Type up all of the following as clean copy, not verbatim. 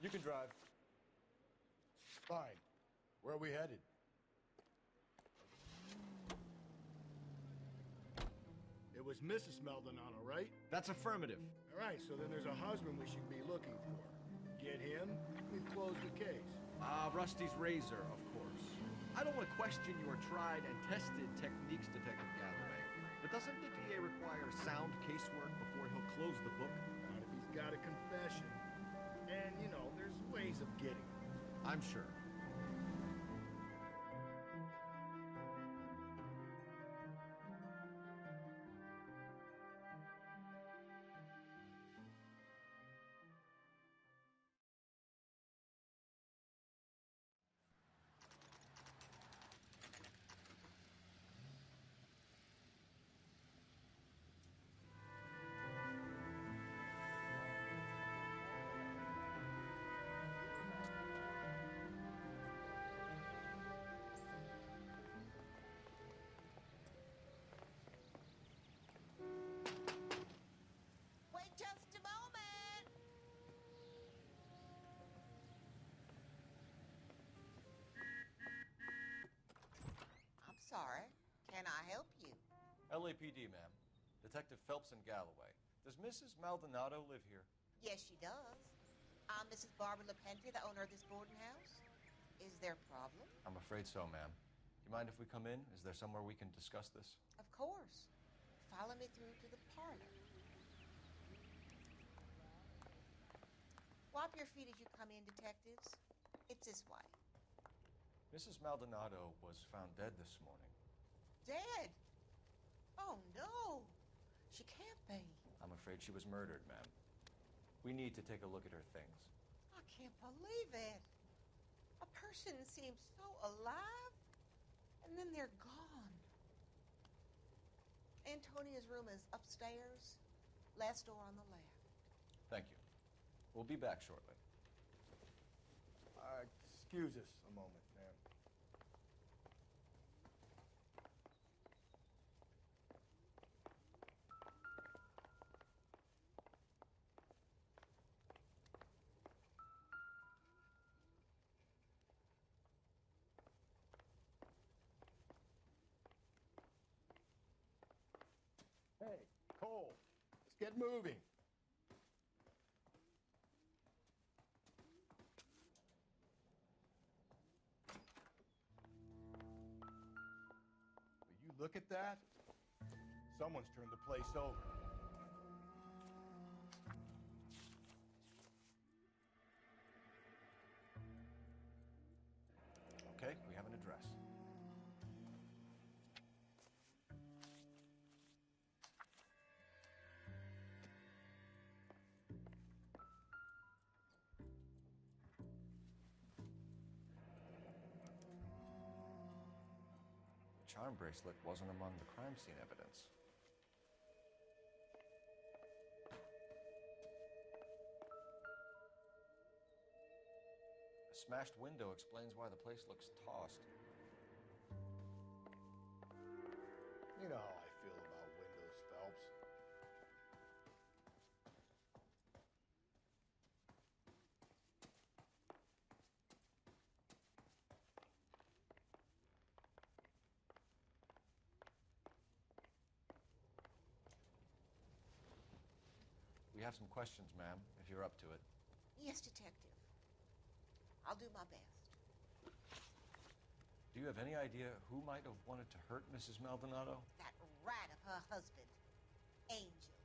You can drive. Fine. Where are we headed? It was Mrs. Maldonado, right? That's affirmative. All right, so then there's a husband we should be looking for. Get him, we've closed the case. Rusty's razor, of course. I don't want to question your tried and tested techniques, Detective Galloway. But doesn't the DA require sound casework before he'll close the book? Not if he's got a confession. And, you know, there's ways of getting it. I'm sure. Wait just a moment. I'm sorry. Can I help you? LAPD, ma'am. Detective Phelps and Galloway. Does Mrs. Maldonado live here? Yes, she does. I'm Mrs. Barbara LaPenta, the owner of this boarding house. Is there a problem? I'm afraid so, ma'am. Do you mind if we come in? Is there somewhere we can discuss this? Of course. Follow me through to the parlor. Wipe your feet as you come in, detectives. It's this way. Mrs. Maldonado was found dead this morning. Dead? Oh, no. She can't be. I'm afraid she was murdered, ma'am. We need to take a look at her things. I can't believe it. A person seems so alive, and then they're gone. Antonia's room is upstairs, last door on the left. Thank you. We'll be back shortly. Excuse us a moment, ma'am. Hey, Cole, let's get moving. Will you look at that? Someone's turned the place over. Okay, we have an address. The charm bracelet wasn't among the crime scene evidence. The smashed window explains why the place looks tossed. You know how I feel about windows, Phelps. We have some questions, ma'am, if you're up to it. Yes, detective. I'll do my best. Do you have any idea who might have wanted to hurt Mrs. Maldonado? That rat of her husband, Angel.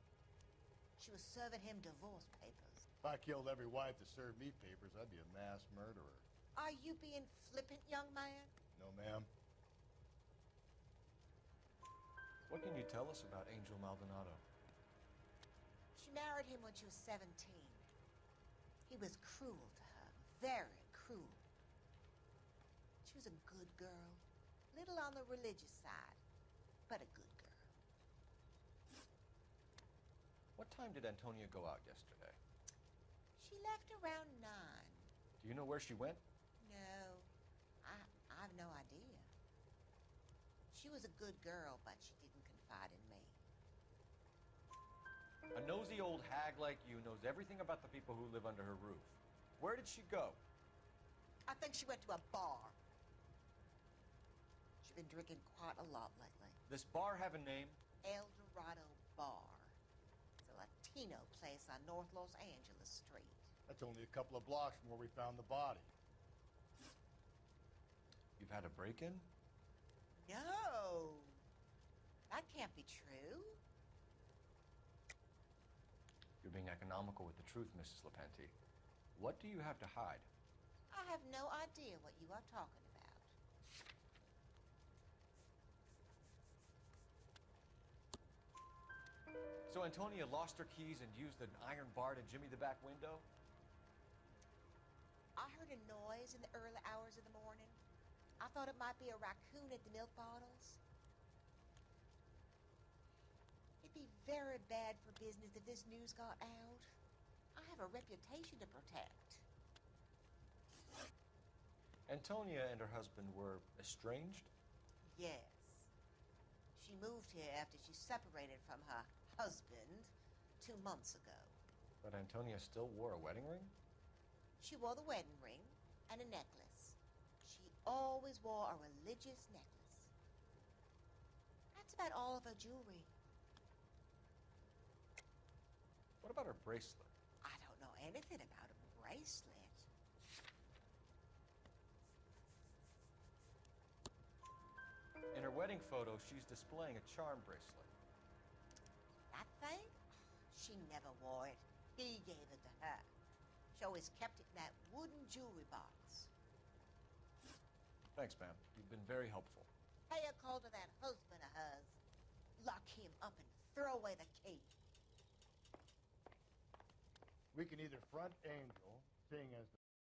She was serving him divorce papers. If I killed every wife to serve me papers, I'd be a mass murderer. Are you being flippant, young man? No, ma'am. What can you tell us about Angel Maldonado? She married him when she was 17. He was cruel to her, very cruel. She was a good girl, little on the religious side, but a good girl. What time did Antonia go out yesterday? She left around 9. Do you know where she went? No, I have no idea. She was a good girl, but she didn't confide in me. A nosy old hag like you knows everything about the people who live under her roof. Where did she go? I think she went to a bar. She's been drinking quite a lot lately. This bar have a name? El Dorado Bar. It's a Latino place on North Los Angeles Street. That's only a couple of blocks from where we found the body. You've had a break-in? No. That can't be true. You're being economical with the truth, Mrs. Lepenti. What do you have to hide? I have no idea what you are talking about. So Antonia lost her keys and used an iron bar to jimmy the back window? I heard a noise in the early hours of the morning. I thought it might be a raccoon at the milk bottles. It'd be very bad for business if this news got out. I have a reputation to protect. Antonia and her husband were estranged? Yes. She moved here after she separated from her husband 2 months ago. But Antonia still wore a wedding ring? She wore the wedding ring and a necklace. She always wore a religious necklace. That's about all of her jewelry. What about her bracelet? I don't know anything about a bracelet. In her wedding photo, she's displaying a charm bracelet. That thing? She never wore it. He gave it to her. She always kept it in that wooden jewelry box. Thanks, ma'am. You've been very helpful. Pay a call to that husband of hers. Lock him up and throw away the key. We can either front Angel, seeing as